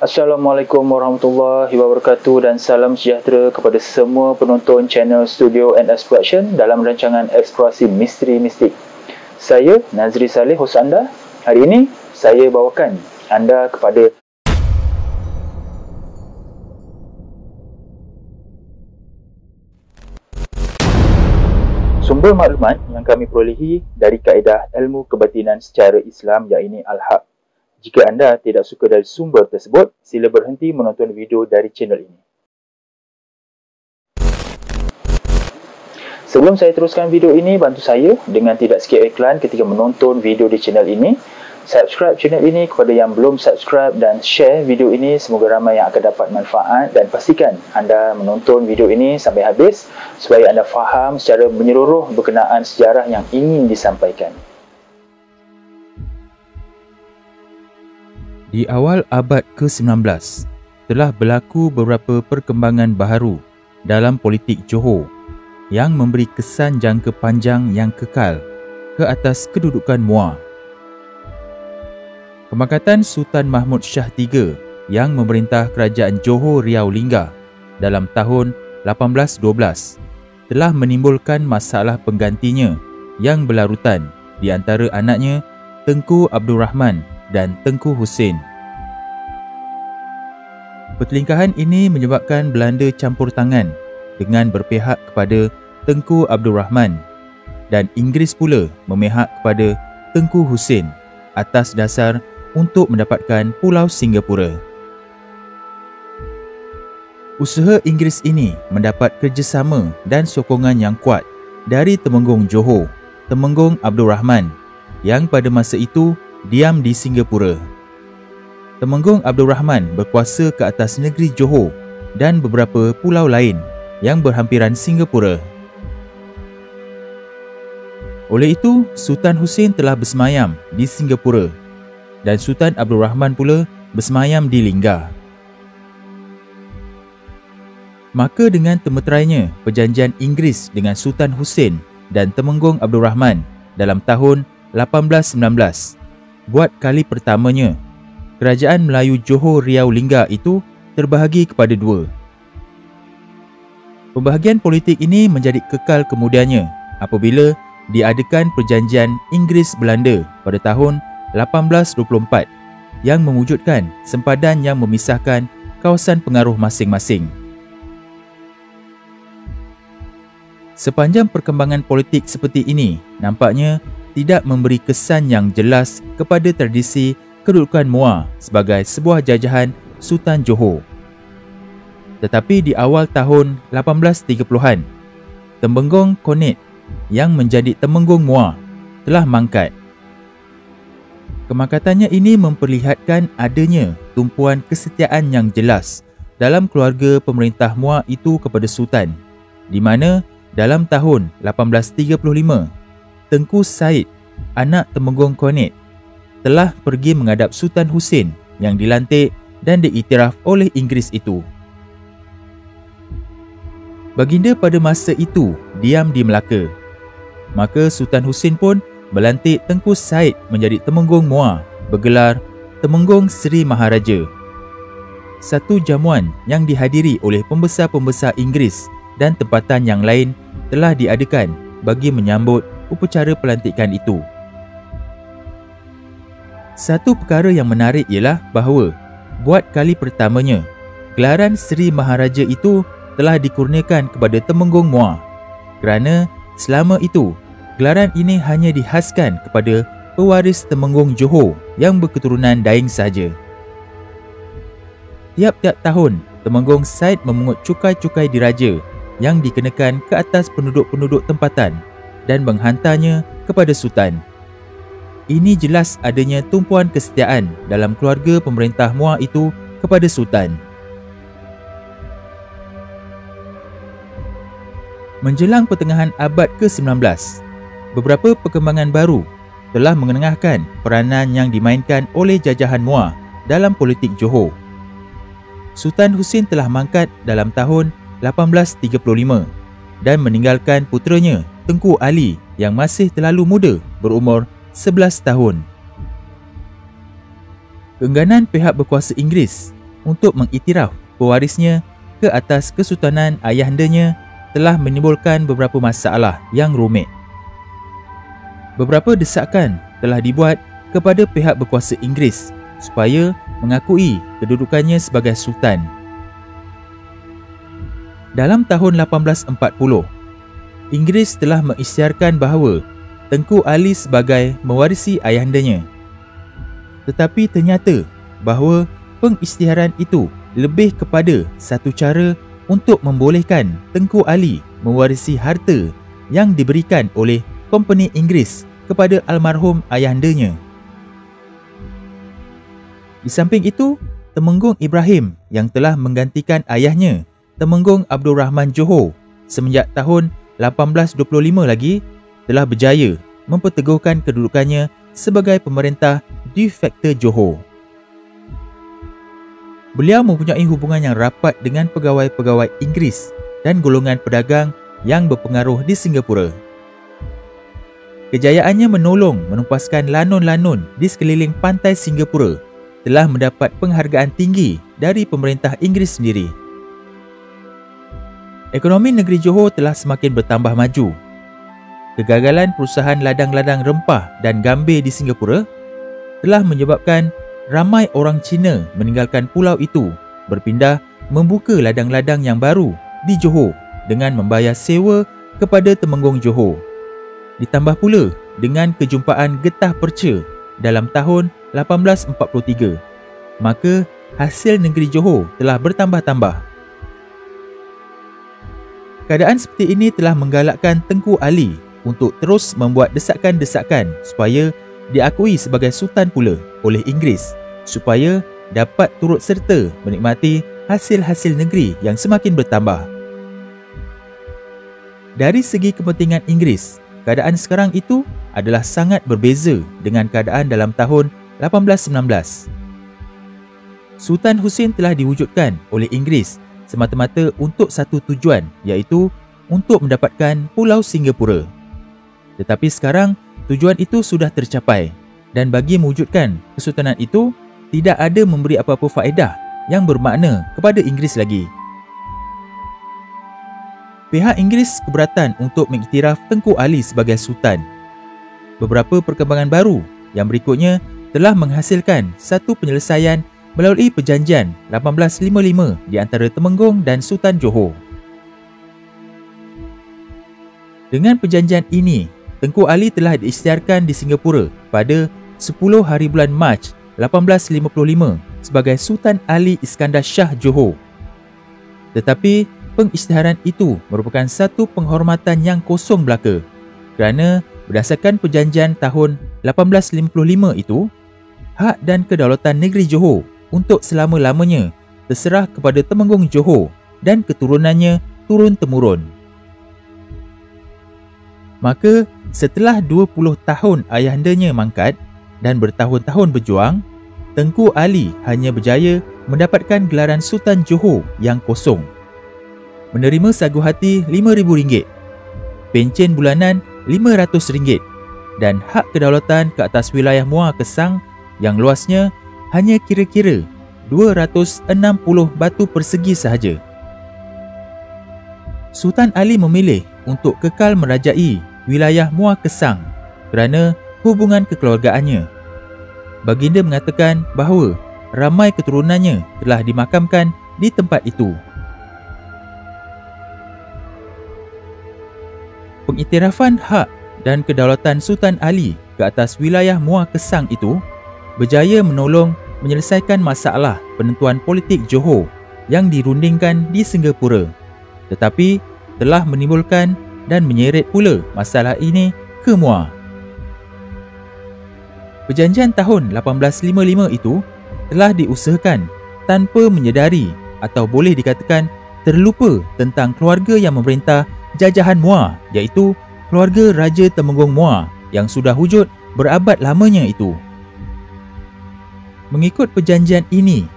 Assalamualaikum warahmatullahi wabarakatuh dan salam sejahtera kepada semua penonton channel Studio and Exploration dalam rancangan Eksplorasi Misteri Mistik. Saya Nazri Saleh, hos anda. Hari ini saya bawakan anda kepada sumber maklumat yang kami perolehi dari kaedah ilmu kebatinan secara Islam, iaitu Al-Haq. Jika anda tidak suka dari sumber tersebut, sila berhenti menonton video dari channel ini. Sebelum saya teruskan video ini, bantu saya dengan tidak skip iklan ketika menonton video di channel ini. Subscribe channel ini kepada yang belum subscribe dan share video ini, semoga ramai yang akan dapat manfaat, dan pastikan anda menonton video ini sampai habis supaya anda faham secara menyeluruh berkenaan sejarah yang ingin disampaikan. Di awal abad ke-19, telah berlaku beberapa perkembangan baharu dalam politik Johor yang memberi kesan jangka panjang yang kekal ke atas kedudukan Muar. Pemangkatan Sultan Mahmud Shah III yang memerintah kerajaan Johor Riau Lingga dalam tahun 1812 telah menimbulkan masalah penggantinya yang berlarutan di antara anaknya Tengku Abdul Rahman dan Tengku Husin. Pertelingkahan ini menyebabkan Belanda campur tangan dengan berpihak kepada Tengku Abdul Rahman, dan Inggeris pula memihak kepada Tengku Husin atas dasar untuk mendapatkan Pulau Singapura. Usaha Inggeris ini mendapat kerjasama dan sokongan yang kuat dari Temenggung Johor, Temenggung Abdul Rahman, yang pada masa itu diam di Singapura. Temenggung Abdul Rahman berkuasa ke atas negeri Johor dan beberapa pulau lain yang berhampiran Singapura. Oleh itu, Sultan Husin telah bersemayam di Singapura dan Sultan Abdul Rahman pula bersemayam di Lingga. Maka dengan temeterainya perjanjian Inggeris dengan Sultan Husin dan Temenggung Abdul Rahman dalam tahun 1819, buat kali pertamanya kerajaan Melayu Johor Riau Lingga itu terbahagi kepada dua. Pembahagian politik ini menjadi kekal kemudiannya apabila diadakan perjanjian Inggeris-Belanda pada tahun 1824 yang mewujudkan sempadan yang memisahkan kawasan pengaruh masing-masing. Sepanjang perkembangan politik seperti ini nampaknya tidak memberi kesan yang jelas kepada tradisi kedudukan Muar sebagai sebuah jajahan Sultan Johor. Tetapi di awal tahun 1830-an, Temenggung Konet yang menjadi Temenggung Muar telah mangkat. Kemangkatannya ini memperlihatkan adanya tumpuan kesetiaan yang jelas dalam keluarga pemerintah Muar itu kepada Sultan, di mana dalam tahun 1835, Tengku Said, anak Temenggung Konet, telah pergi menghadap Sultan Husin yang dilantik dan diiktiraf oleh Inggeris itu. Baginda pada masa itu diam di Melaka. Maka Sultan Husin pun melantik Tengku Said menjadi Temenggung Muar, bergelar Temenggung Seri Maharaja. Satu jamuan yang dihadiri oleh pembesar-pembesar Inggeris dan tempatan yang lain telah diadakan bagi menyambut upacara pelantikan itu. Satu perkara yang menarik ialah bahawa buat kali pertamanya, gelaran Seri Maharaja itu telah dikurniakan kepada Temenggung Muar, kerana selama itu gelaran ini hanya dihaskan kepada pewaris Temenggung Johor yang berketurunan Daeng sahaja. Tiap-tiap tahun, Temenggung Said memungut cukai-cukai diraja yang dikenakan ke atas penduduk-penduduk tempatan dan menghantarnya kepada Sultan. Ini jelas adanya tumpuan kesetiaan dalam keluarga pemerintah Muar itu kepada Sultan. Menjelang pertengahan abad ke-19, beberapa perkembangan baru telah mengenengahkan peranan yang dimainkan oleh jajahan Muar dalam politik Johor. Sultan Husin telah mangkat dalam tahun 1835 dan meninggalkan puteranya Tengku Ali yang masih terlalu muda, berumur 11 tahun. Keengganan pihak berkuasa Inggeris untuk mengiktiraf pewarisnya ke atas kesultanan ayahandanya telah menimbulkan beberapa masalah yang rumit. Beberapa desakan telah dibuat kepada pihak berkuasa Inggeris supaya mengakui kedudukannya sebagai sultan. Dalam tahun 1840, Inggeris telah mengisytiharkan bahawa Tengku Ali sebagai mewarisi ayahandanya. Tetapi ternyata bahawa pengisytiharan itu lebih kepada satu cara untuk membolehkan Tengku Ali mewarisi harta yang diberikan oleh Kompeni Inggeris kepada almarhum ayahandanya. Di samping itu, Temenggung Ibrahim yang telah menggantikan ayahnya, Temenggung Abdul Rahman Johor semenjak tahun 1825 lagi telah berjaya memperteguhkan kedudukannya sebagai pemerintah de facto Johor. Beliau mempunyai hubungan yang rapat dengan pegawai-pegawai Inggeris dan golongan pedagang yang berpengaruh di Singapura. Kejayaannya menolong menumpaskan lanun-lanun di sekeliling pantai Singapura telah mendapat penghargaan tinggi dari pemerintah Inggeris sendiri. Ekonomi negeri Johor telah semakin bertambah maju. Kegagalan perusahaan ladang-ladang rempah dan gambir di Singapura telah menyebabkan ramai orang Cina meninggalkan pulau itu berpindah membuka ladang-ladang yang baru di Johor dengan membayar sewa kepada Temenggung Johor. Ditambah pula dengan kejumpaan getah perca dalam tahun 1843, maka hasil negeri Johor telah bertambah-tambah. Keadaan seperti ini telah menggalakkan Tengku Ali untuk terus membuat desakan-desakan supaya diakui sebagai sultan pula oleh Inggeris supaya dapat turut serta menikmati hasil-hasil negeri yang semakin bertambah. Dari segi kepentingan Inggeris, keadaan sekarang itu adalah sangat berbeza dengan keadaan dalam tahun 1819. Sultan Husain telah diwujudkan oleh Inggeris semata-mata untuk satu tujuan, iaitu untuk mendapatkan Pulau Singapura. Tetapi sekarang tujuan itu sudah tercapai dan bagi mewujudkan kesultanan itu tidak ada memberi apa-apa faedah yang bermakna kepada Inggeris lagi. Pihak Inggeris keberatan untuk mengiktiraf Tengku Ali sebagai sultan. Beberapa perkembangan baru yang berikutnya telah menghasilkan satu penyelesaian melalui perjanjian 1855 di antara Temenggung dan Sultan Johor. Dengan perjanjian ini, Tengku Ali telah diisytiharkan di Singapura pada 10 hari bulan Mac 1855 sebagai Sultan Ali Iskandar Shah Johor. Tetapi pengisytiharan itu merupakan satu penghormatan yang kosong belaka kerana berdasarkan perjanjian tahun 1855 itu, hak dan kedaulatan negeri Johor untuk selama-lamanya terserah kepada Temenggung Johor dan keturunannya turun-temurun. Maka setelah 20 tahun ayahandanya mangkat dan bertahun-tahun berjuang, Tengku Ali hanya berjaya mendapatkan gelaran Sultan Johor yang kosong. Menerima sagu hati RM5,000, pencen bulanan RM500 dan hak kedaulatan ke atas wilayah Muar Kesang yang luasnya hanya kira-kira 260 batu persegi sahaja. Sultan Ali memilih untuk kekal merajai wilayah Muar Kesang kerana hubungan kekeluargaannya. Baginda mengatakan bahawa ramai keturunannya telah dimakamkan di tempat itu. Pengiktirafan hak dan kedaulatan Sultan Ali ke atas wilayah Muar Kesang itu berjaya menolong menyelesaikan masalah penentuan politik Johor yang dirundingkan di Singapura, tetapi telah menimbulkan dan menyeret pula masalah ini ke Muar. Perjanjian tahun 1855 itu telah diusahakan tanpa menyedari atau boleh dikatakan terlupa tentang keluarga yang memerintah jajahan Muar, iaitu keluarga Raja Temenggung Muar yang sudah wujud berabad lamanya itu. Mengikut perjanjian ini,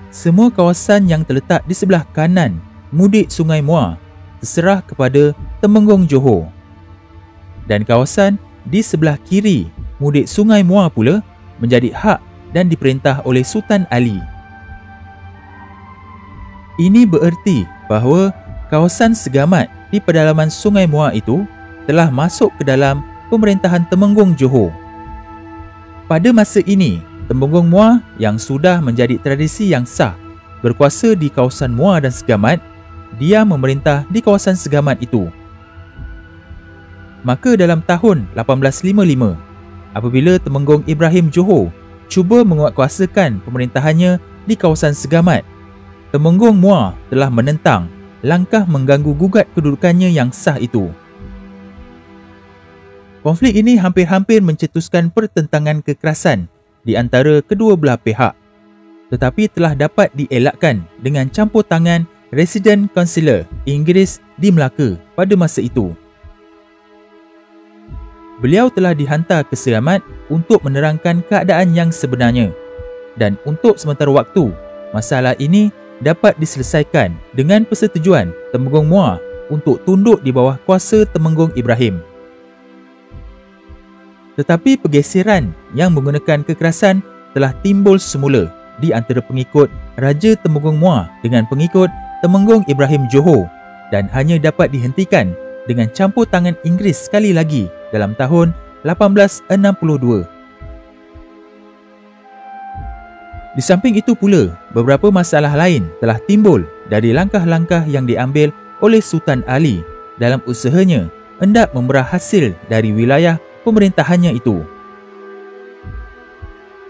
semua kawasan yang terletak di sebelah kanan mudik Sungai Muar terserah kepada Temenggung Johor, dan kawasan di sebelah kiri mudik Sungai Muar pula menjadi hak dan diperintah oleh Sultan Ali. Ini bererti bahawa kawasan Segamat di pedalaman Sungai Muar itu telah masuk ke dalam pemerintahan Temenggung Johor. Pada masa ini, Temenggung Muar yang sudah menjadi tradisi yang sah berkuasa di kawasan Muar dan Segamat, dia memerintah di kawasan Segamat itu. Maka dalam tahun 1855, apabila Temenggung Ibrahim Johor cuba menguatkuasakan pemerintahannya di kawasan Segamat, Temenggung Muar telah menentang langkah mengganggu gugat kedudukannya yang sah itu. Konflik ini hampir-hampir mencetuskan pertentangan kekerasan di antara kedua belah pihak, tetapi telah dapat dielakkan dengan campur tangan Resident Councillor Inggeris di Melaka pada masa itu. Beliau telah dihantar ke Segamat untuk menerangkan keadaan yang sebenarnya, dan untuk sementara waktu, masalah ini dapat diselesaikan dengan persetujuan Temenggung Muar untuk tunduk di bawah kuasa Temenggung Ibrahim. Tetapi pergeseran yang menggunakan kekerasan telah timbul semula di antara pengikut Raja Temenggung Muar dengan pengikut Temenggung Ibrahim Johor, dan hanya dapat dihentikan dengan campur tangan Inggeris sekali lagi dalam tahun 1862. Di samping itu pula, beberapa masalah lain telah timbul dari langkah-langkah yang diambil oleh Sultan Ali dalam usahanya hendak memerah hasil dari wilayah pemerintahannya itu.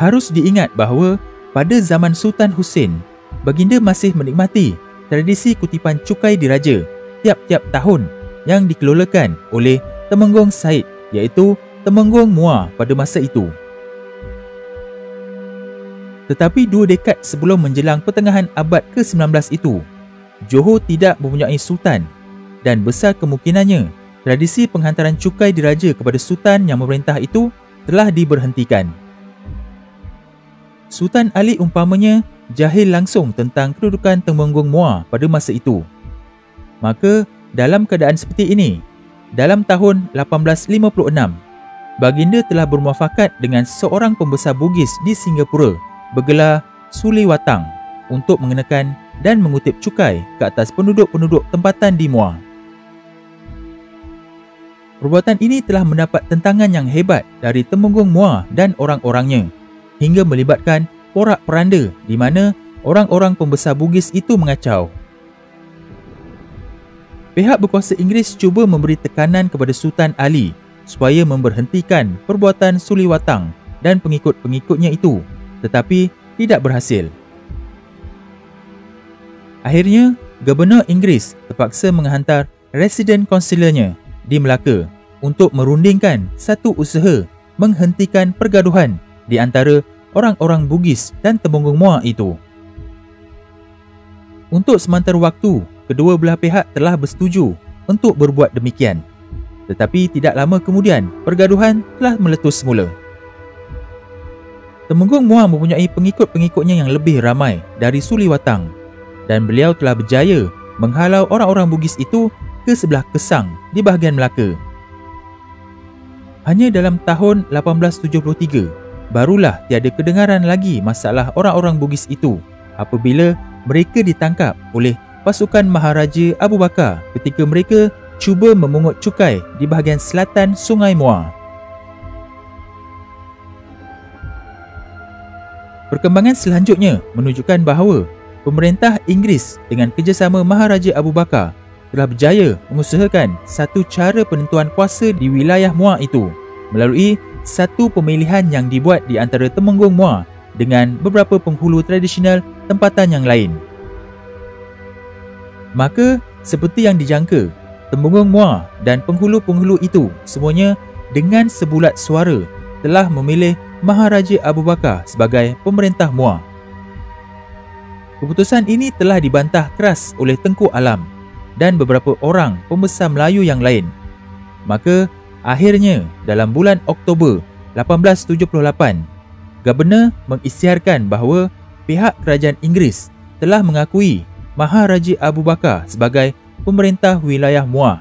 Harus diingat bahawa pada zaman Sultan Husin, baginda masih menikmati tradisi kutipan cukai diraja tiap-tiap tahun yang dikelolakan oleh Temenggung Said, iaitu Temenggung Muar pada masa itu. Tetapi 2 dekad sebelum menjelang pertengahan abad ke-19 itu, Johor tidak mempunyai sultan, dan besar kemungkinannya tradisi penghantaran cukai diraja kepada sultan yang memerintah itu telah diberhentikan. Sultan Ali umpamanya jahil langsung tentang kedudukan Temenggung Muar pada masa itu. Maka dalam keadaan seperti ini, dalam tahun 1856, baginda telah bermuafakat dengan seorang pembesar Bugis di Singapura bergelar Suli Watang untuk mengenakan dan mengutip cukai ke atas penduduk-penduduk tempatan di Muar. Perbuatan ini telah mendapat tentangan yang hebat dari Temenggung Muar dan orang-orangnya, hingga melibatkan porak-peranda di mana orang-orang pembesar Bugis itu mengacau. Pihak berkuasa Inggeris cuba memberi tekanan kepada Sultan Ali supaya memberhentikan perbuatan Suli Watang dan pengikut-pengikutnya itu, tetapi tidak berhasil. Akhirnya, Gubernur Inggeris terpaksa menghantar Resident Councillornya di Melaka untuk merundingkan satu usaha menghentikan pergaduhan di antara orang-orang Bugis dan Temenggung Muar itu. Untuk sementara waktu, kedua belah pihak telah bersetuju untuk berbuat demikian. Tetapi tidak lama kemudian, pergaduhan telah meletus semula. Temenggung Muar mempunyai pengikut-pengikutnya yang lebih ramai dari Suli Watang, dan beliau telah berjaya menghalau orang-orang Bugis itu ke sebelah Kesang di bahagian Melaka. Hanya dalam tahun 1873, barulah tiada kedengaran lagi masalah orang-orang Bugis itu apabila mereka ditangkap oleh pasukan Maharaja Abu Bakar ketika mereka cuba memungut cukai di bahagian selatan Sungai Muar. Perkembangan selanjutnya menunjukkan bahawa pemerintah Inggeris dengan kerjasama Maharaja Abu Bakar telah berjaya mengusahakan satu cara penentuan kuasa di wilayah Muar itu melalui satu pemilihan yang dibuat di antara Temenggung Muar dengan beberapa penghulu tradisional tempatan yang lain. Maka, seperti yang dijangka, Temenggung Muar dan penghulu-penghulu itu semuanya dengan sebulat suara telah memilih Maharaja Abu Bakar sebagai pemerintah Muar. Keputusan ini telah dibantah keras oleh Tengku Alam dan beberapa orang pembesar Melayu yang lain. Maka, akhirnya dalam bulan Oktober 1878, Gubernur mengisytiharkan bahawa pihak kerajaan Inggeris telah mengakui Maharaja Abu Bakar sebagai pemerintah wilayah Muar,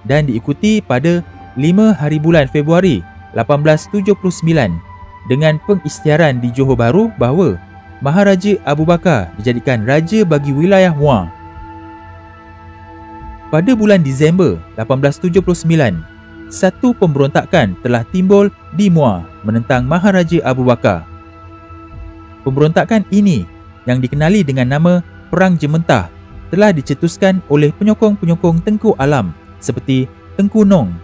dan diikuti pada 5 hari bulan Februari 1879 dengan pengisytiharan di Johor Bahru bahawa Maharaja Abu Bakar dijadikan raja bagi wilayah Muar. Pada bulan Disember 1879, satu pemberontakan telah timbul di Muar menentang Maharaja Abu Bakar. Pemberontakan ini yang dikenali dengan nama Perang Jementah telah dicetuskan oleh penyokong-penyokong Tengku Alam seperti Tengku Nong,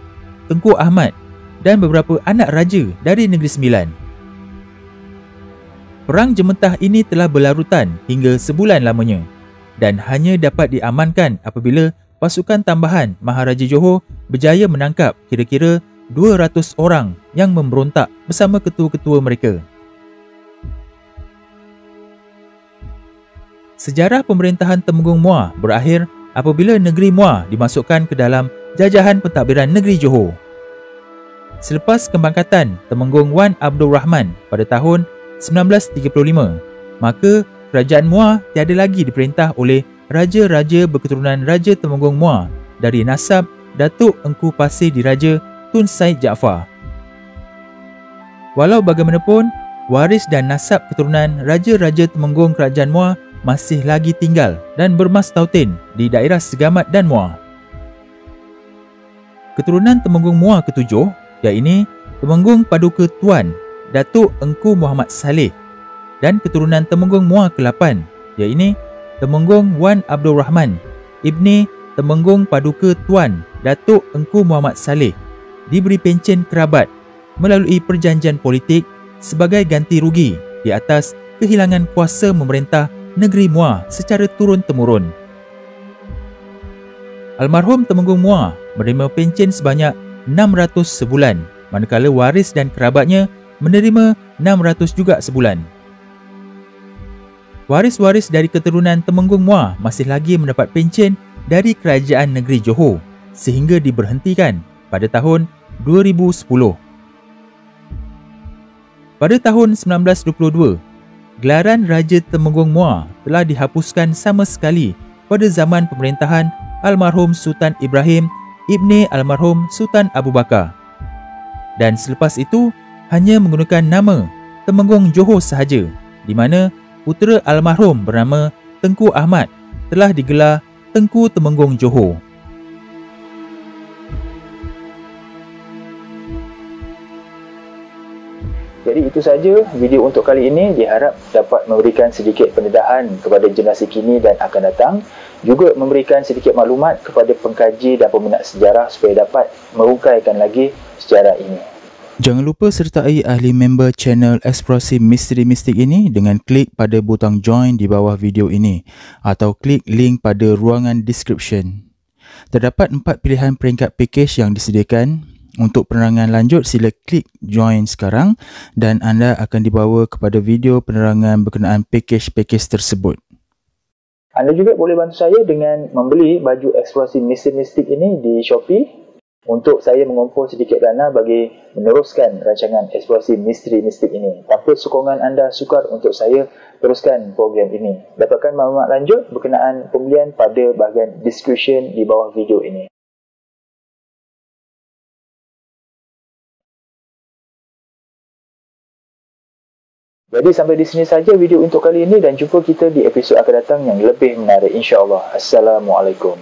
Tengku Ahmad dan beberapa anak raja dari Negeri Sembilan. Perang Jementah ini telah berlarutan hingga sebulan lamanya dan hanya dapat diamankan apabila pasukan tambahan Maharaja Johor berjaya menangkap kira-kira 200 orang yang memberontak bersama ketua-ketua mereka. Sejarah pemerintahan Temenggung Muar berakhir apabila negeri Muar dimasukkan ke dalam jajahan pentadbiran negeri Johor. Selepas kebangkatan Temenggung Wan Abdul Rahman pada tahun 1935, maka kerajaan Muar tiada lagi diperintah oleh raja-raja berketurunan Raja Temenggung Muar dari nasab Datuk Engku Pasir Diraja Tun Said Jaafar. Walau bagaimanapun, waris dan nasab keturunan raja-raja Temenggung Kerajaan Muar masih lagi tinggal dan bermastautin di daerah Segamat dan Muar. Keturunan Temenggung Muar ketujuh, iaitu Temenggung Paduka Tuan Datuk Engku Muhammad Saleh, dan keturunan Temenggung Muar ke-8, iaitu Temenggung Wan Abdul Rahman Ibni Temenggung Paduka Tuan Datuk Engku Muhammad Saleh, diberi pencen kerabat melalui perjanjian politik sebagai ganti rugi di atas kehilangan kuasa memerintah negeri Muar secara turun-temurun. Almarhum Temenggung Muar menerima pencen sebanyak 600 sebulan, manakala waris dan kerabatnya menerima 600 juga sebulan. Waris-waris dari keturunan Temenggung Muar masih lagi mendapat pencen dari kerajaan negeri Johor sehingga diberhentikan pada tahun 2010. Pada tahun 1922, gelaran Raja Temenggung Muar telah dihapuskan sama sekali pada zaman pemerintahan almarhum Sultan Ibrahim Ibni almarhum Sultan Abu Bakar. Dan selepas itu hanya menggunakan nama Temenggung Johor sahaja, di mana putera almarhum bernama Tengku Ahmad telah digelar Tengku Temenggung Johor. Jadi itu saja video untuk kali ini. Diharap dapat memberikan sedikit pendedahan kepada generasi kini dan akan datang, juga memberikan sedikit maklumat kepada pengkaji dan peminat sejarah supaya dapat merungkaikan lagi sejarah ini. Jangan lupa sertai ahli member channel Eksplorasi Misteri Mistik ini dengan klik pada butang join di bawah video ini atau klik link pada ruangan description. Terdapat 4 pilihan peringkat package yang disediakan. Untuk penerangan lanjut, sila klik join sekarang dan anda akan dibawa kepada video penerangan berkenaan package-package tersebut. Anda juga boleh bantu saya dengan membeli baju Eksplorasi Misteri Mistik ini di Shopee untuk saya mengumpul sedikit dana bagi meneruskan rancangan Eksplorasi Misteri Mistik ini. Tanpa sokongan anda sukar untuk saya teruskan program ini. Dapatkan maklumat lanjut berkenaan pembelian pada bahagian description di bawah video ini. Jadi sampai di sini saja video untuk kali ini dan jumpa kita di episod akan datang yang lebih menarik insya-Allah. Assalamualaikum.